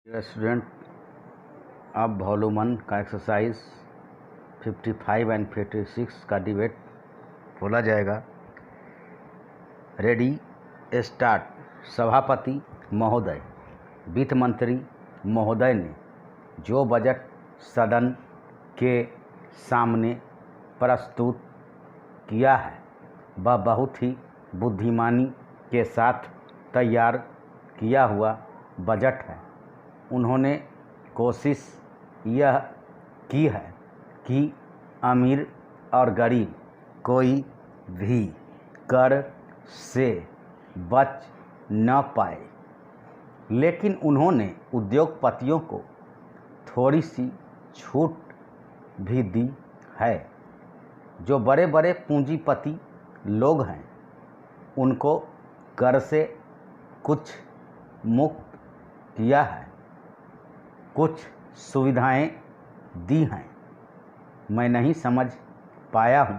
Student, अब volume 1 का exercise 55 and 56 का डिबेट खोला जाएगा। Ready start. सभापति महोदय, वित्त मंत्री महोदय ने जो बजट सदन के सामने प्रस्तुत किया है वह बहुत ही बुद्धिमानी के साथ तैयार किया हुआ बजट है। उन्होंने कोशिश यह की है कि अमीर और गरीब कोई भी कर से बच न पाए, लेकिन उन्होंने उद्योगपतियों को थोड़ी सी छूट भी दी है। जो बड़े बड़े पूंजीपति लोग हैं उनको कर से कुछ मुक्त किया है, कुछ सुविधाएं दी हैं। मैं नहीं समझ पाया हूं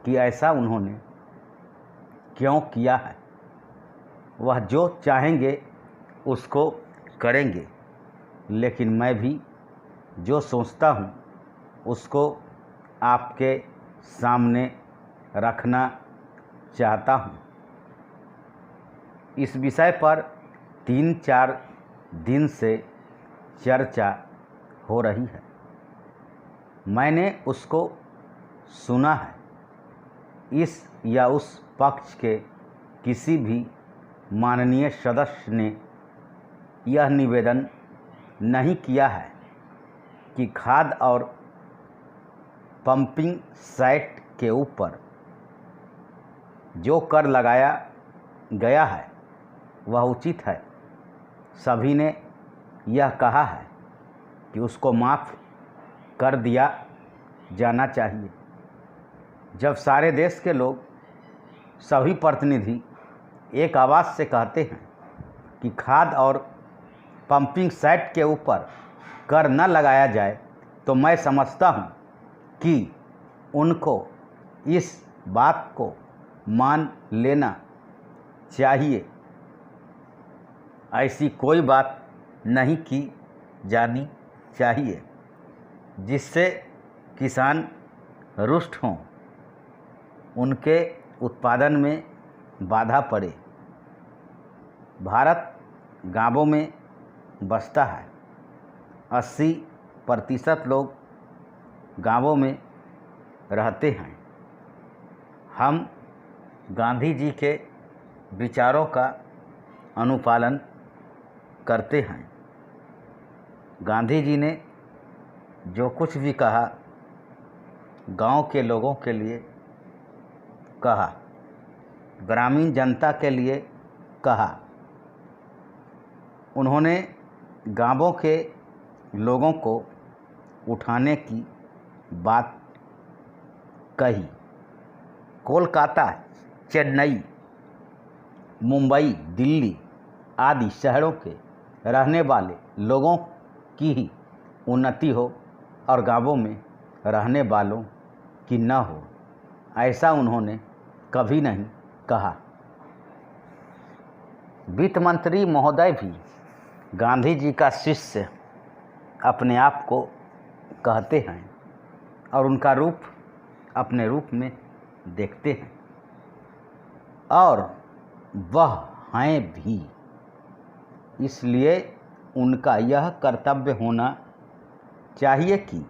कि ऐसा उन्होंने क्यों किया है। वह जो चाहेंगे उसको करेंगे, लेकिन मैं भी जो सोचता हूं उसको आपके सामने रखना चाहता हूं। इस विषय पर 3-4 दिन से चर्चा हो रही है। मैंने उसको सुना है। इस या उस पक्ष के किसी भी माननीय सदस्य ने यह निवेदन नहीं किया है कि खाद और पंपिंग सेट के ऊपर जो कर लगाया गया है वह उचित है। सभी ने यह कहा है कि उसको माफ़ कर दिया जाना चाहिए। जब सारे देश के लोग, सभी प्रतिनिधि एक आवाज़ से कहते हैं कि खाद और पंपिंग सेट के ऊपर कर न लगाया जाए, तो मैं समझता हूं कि उनको इस बात को मान लेना चाहिए। ऐसी कोई बात नहीं की जानी चाहिए जिससे किसान रुष्ट हों, उनके उत्पादन में बाधा पड़े। भारत गांवों में बसता है। 80% लोग गांवों में रहते हैं। हम गांधी जी के विचारों का अनुपालन करते हैं। गांधी जी ने जो कुछ भी कहा गांव के लोगों के लिए कहा, ग्रामीण जनता के लिए कहा। उन्होंने गांवों के लोगों को उठाने की बात कही। कोलकाता, चेन्नई, मुंबई, दिल्ली आदि शहरों के रहने वाले लोगों की ही उन्नति हो और गांवों में रहने वालों की न हो, ऐसा उन्होंने कभी नहीं कहा। वित्त मंत्री महोदय भी गांधी जी का शिष्य अपने आप को कहते हैं और उनका रूप अपने रूप में देखते हैं, और वह हैं भी। इसलिए उनका यह कर्तव्य होना चाहिए कि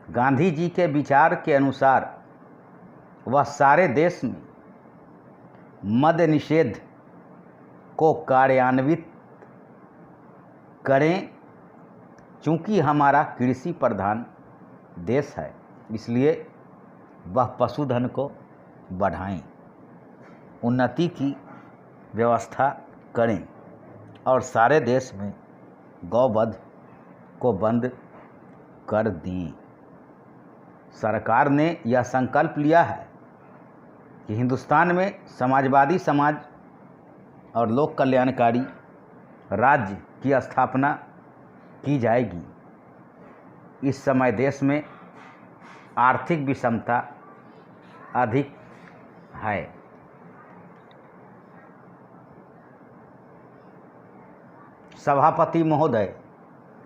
गांधी जी के विचार के अनुसार वह सारे देश में मद्य निषेध को कार्यान्वित करें। चूँकि हमारा कृषि प्रधान देश है, इसलिए वह पशुधन को बढ़ाएं, उन्नति की व्यवस्था करें और सारे देश में गौवध को बंद कर दें। सरकार ने यह संकल्प लिया है कि हिंदुस्तान में समाजवादी समाज और लोक कल्याणकारी राज्य की स्थापना की जाएगी। इस समय देश में आर्थिक विषमता अधिक है। सभापति महोदय,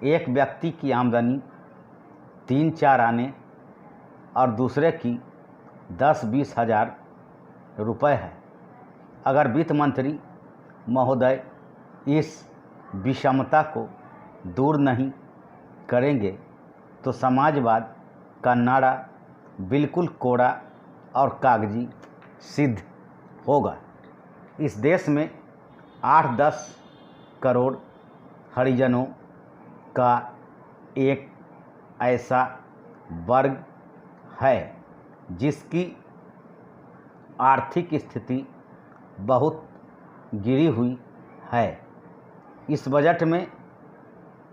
एक व्यक्ति की आमदनी 3-4 आने और दूसरे की 10-20 हज़ार रुपये है। अगर वित्त मंत्री महोदय इस विषमता को दूर नहीं करेंगे तो समाजवाद का नारा बिल्कुल कोरा और कागजी सिद्ध होगा। इस देश में 8-10 करोड़ हरिजनों का एक ऐसा वर्ग है जिसकी आर्थिक स्थिति बहुत गिरी हुई है। इस बजट में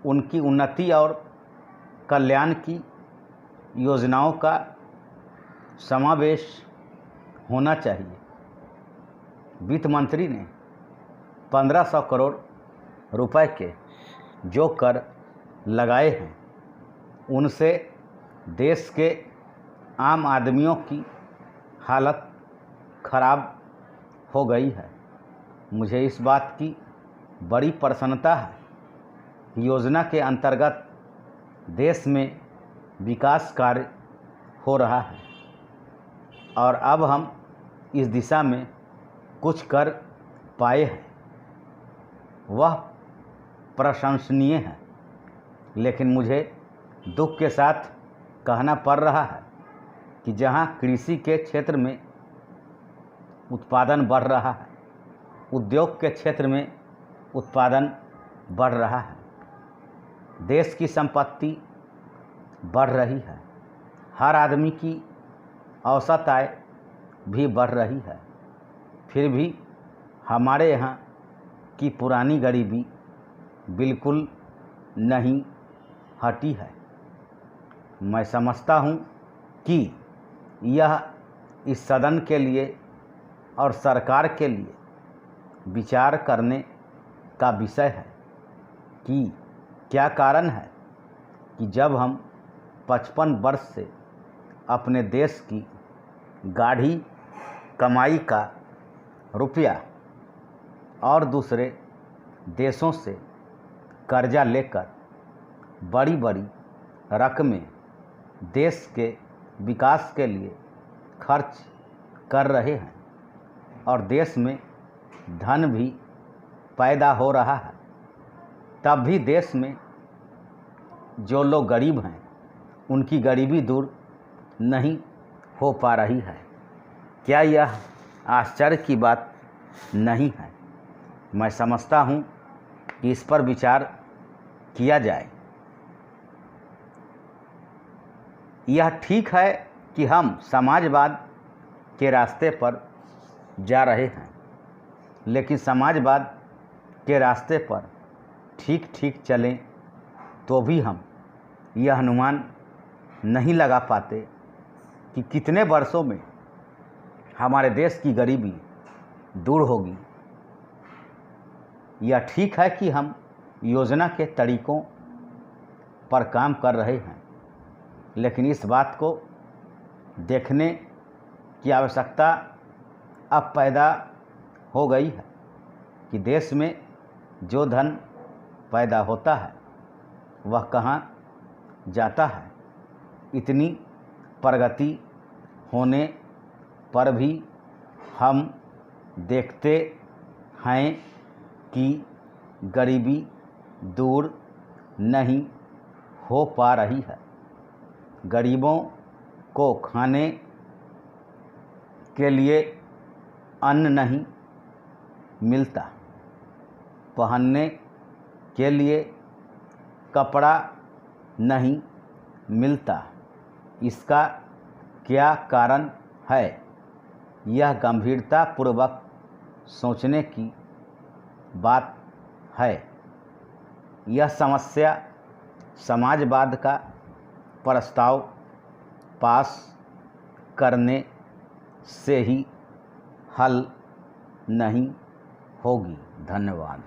उनकी उन्नति और कल्याण की योजनाओं का समावेश होना चाहिए। वित्त मंत्री ने 1500 करोड़ रुपए के जो कर लगाए हैं उनसे देश के आम आदमियों की हालत खराब हो गई है। मुझे इस बात की बड़ी प्रसन्नता है कि योजना के अंतर्गत देश में विकास कार्य हो रहा है और अब हम इस दिशा में कुछ कर पाए हैं, वह प्रशंसनीय है। लेकिन मुझे दुख के साथ कहना पड़ रहा है कि जहां कृषि के क्षेत्र में उत्पादन बढ़ रहा है, उद्योग के क्षेत्र में उत्पादन बढ़ रहा है, देश की संपत्ति बढ़ रही है, हर आदमी की औसत आय भी बढ़ रही है, फिर भी हमारे यहाँ की पुरानी गरीबी बिल्कुल नहीं हटी है। मैं समझता हूँ कि यह इस सदन के लिए और सरकार के लिए विचार करने का विषय है कि क्या कारण है कि जब हम 55 वर्ष से अपने देश की गाढ़ी कमाई का रुपया और दूसरे देशों से कर्जा लेकर बड़ी बड़ी रकमें देश के विकास के लिए खर्च कर रहे हैं और देश में धन भी पैदा हो रहा है, तब भी देश में जो लोग गरीब हैं उनकी गरीबी दूर नहीं हो पा रही है। क्या यह आश्चर्य की बात नहीं है? मैं समझता हूँ कि इस पर विचार किया जाए। यह ठीक है कि हम समाजवाद के रास्ते पर जा रहे हैं, लेकिन समाजवाद के रास्ते पर ठीक ठीक चलें तो भी हम यह अनुमान नहीं लगा पाते कि कितने वर्षों में हमारे देश की गरीबी दूर होगी। यह ठीक है कि हम योजना के तरीकों पर काम कर रहे हैं, लेकिन इस बात को देखने की आवश्यकता अब पैदा हो गई है कि देश में जो धन पैदा होता है वह कहाँ जाता है। इतनी प्रगति होने पर भी हम देखते हैं कि गरीबी दूर नहीं हो पा रही है। गरीबों को खाने के लिए अन्न नहीं मिलता, पहनने के लिए कपड़ा नहीं मिलता। इसका क्या कारण है? यह गंभीरतापूर्वक सोचने की बात है। यह समस्या समाजवाद का प्रस्ताव पास करने से ही हल नहीं होगी। धन्यवाद।